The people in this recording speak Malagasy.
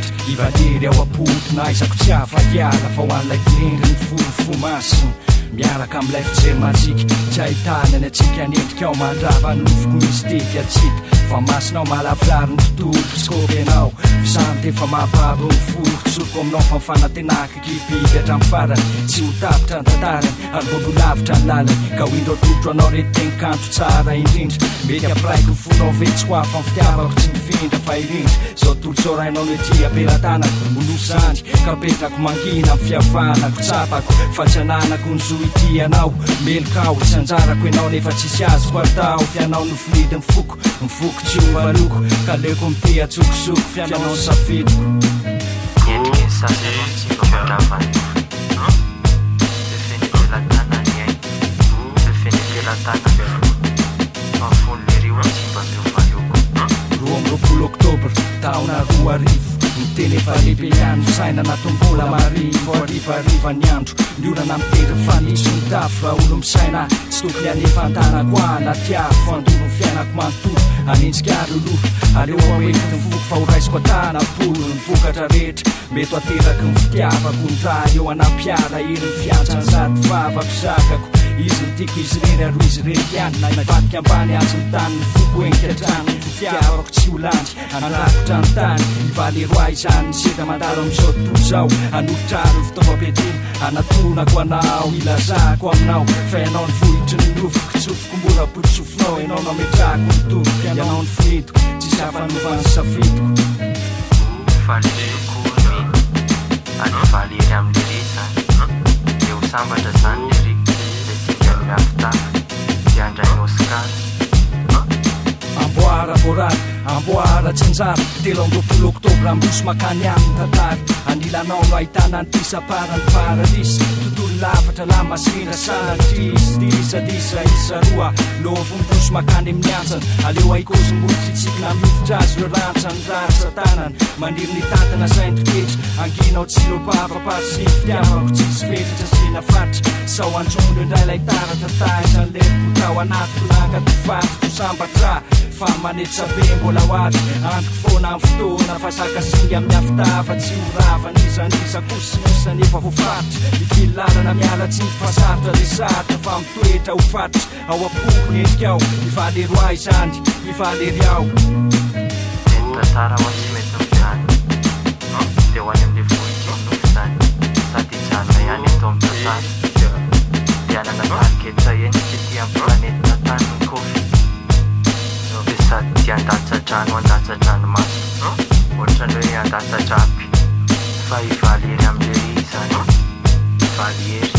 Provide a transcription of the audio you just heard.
sokatra ivalery ao apotona aizako tsy afahiala fa ho an'ilay klendry ny fofo masina miaraka amin'ilay fijery matsika tsy ahitana ny atsika nendrika ao mandrava nofoko misy teky atsika fa masina ao malavirary ny tontolo psikôpy ianao fisany tefa mampabo ny forotsoko aminao fa mifanantenaka kibiby hatramin'ny farany tsy ho tapitra ny tantarany ary mbono lavitra ny lalany ka ho indro atotro anao rety teny-kanto tsara indrindra mety ampiraiko ny fonao vetsy ho afa ny fitiavako tsy mifindra fa irindra zao tolo zao rainao ny ety ampelantanako olosandry ka petrako mangina amin'ny fihavanako tsapako fa tsy ananako ny zo ity anao melokao tsy anjarako ianao nefa tsisy azoko atao fianao nofinidy mifoko tsy ovaloko ka leoko mity atsokosoko fianao ny safidiko endriky ny sasy anao tsy fampandravany fefeny pelantanany ai fefeny pelantanany mafony lerio tsy mba miovaloko 20 oktobra taona 2 arivo miteny efa lehibe ihany fisaina natombola marivo arivariva ny andro liorana mitery fanisy ny tafo raha olo misaina tsy tokony anefantanako ana tiafo andoro ny fiainako manontolo anentsika loloha aleo aoenty ny voko fa ho raisiko atana polo ny vokatra rehetra mety ateraky ny fitiavako ny raha eo anampiara ely ny fiantsany zaty vavako zakako izy ny tiako izy rery aro izy rery ihany navadika ambany azy ny tany ny foko enky atrano ny fitiavako tsy ho landry anarakotra ny tany ivaleroa izany ny seda mandalo amin'izao tontolo zao anotraro ny fitaovam-piadina anatonako anao ilazako aminao fa ianao ny vohitry ny nofoko tsofoko mora potsofinao ianao nametrako ny tompoko ianao ny finidiko tsisy hafanovany safidiko valiroko ny any valery amin'ny lery zany de ho sambatra zany lery de singa miafitafa de andrainy oskara amboara borary amboara tsinjara 13 oktobra ambosy makany amin'ny tantary anilanao no ahitana ny tisaparany paradisy tontolo lavatra lamasina sanatrisdisadisa isa roa lovo mbosy makany amin'ny antsana aleo aikozy molotsy tsikina mifitra azy reo rantsany ratsa tanany maniry ny tantana saintoketra anginao tsilopava pasy fitiavako tsisy vetratra sina fatra sao anjono indray lay taratra taizan'le potao anatiko nangatofatoto sambatra fa manetsa be mbola ho avy androko foana amin'ny fotoana fa sakasinga amin'ny afitafa tsy horavana izanisa kosiisa nefa voafaritra ifilalana miala tsy mifasarotra le sarotra fa mitoetra ho faritra ao apoko nendrika ao ivaleroa izany ivalery ao tantara ho tsy mety mifihany de ho any amin'le vohitry nofo zany sady hijanona ihany eto amin'ny tantara de anana tariketra eny ty amin'ny planeta tany ny kofy de sady ty andatsadrano maso ohatrany hoe andatsadrapy fa ivalery amin'ny lery zany ivalery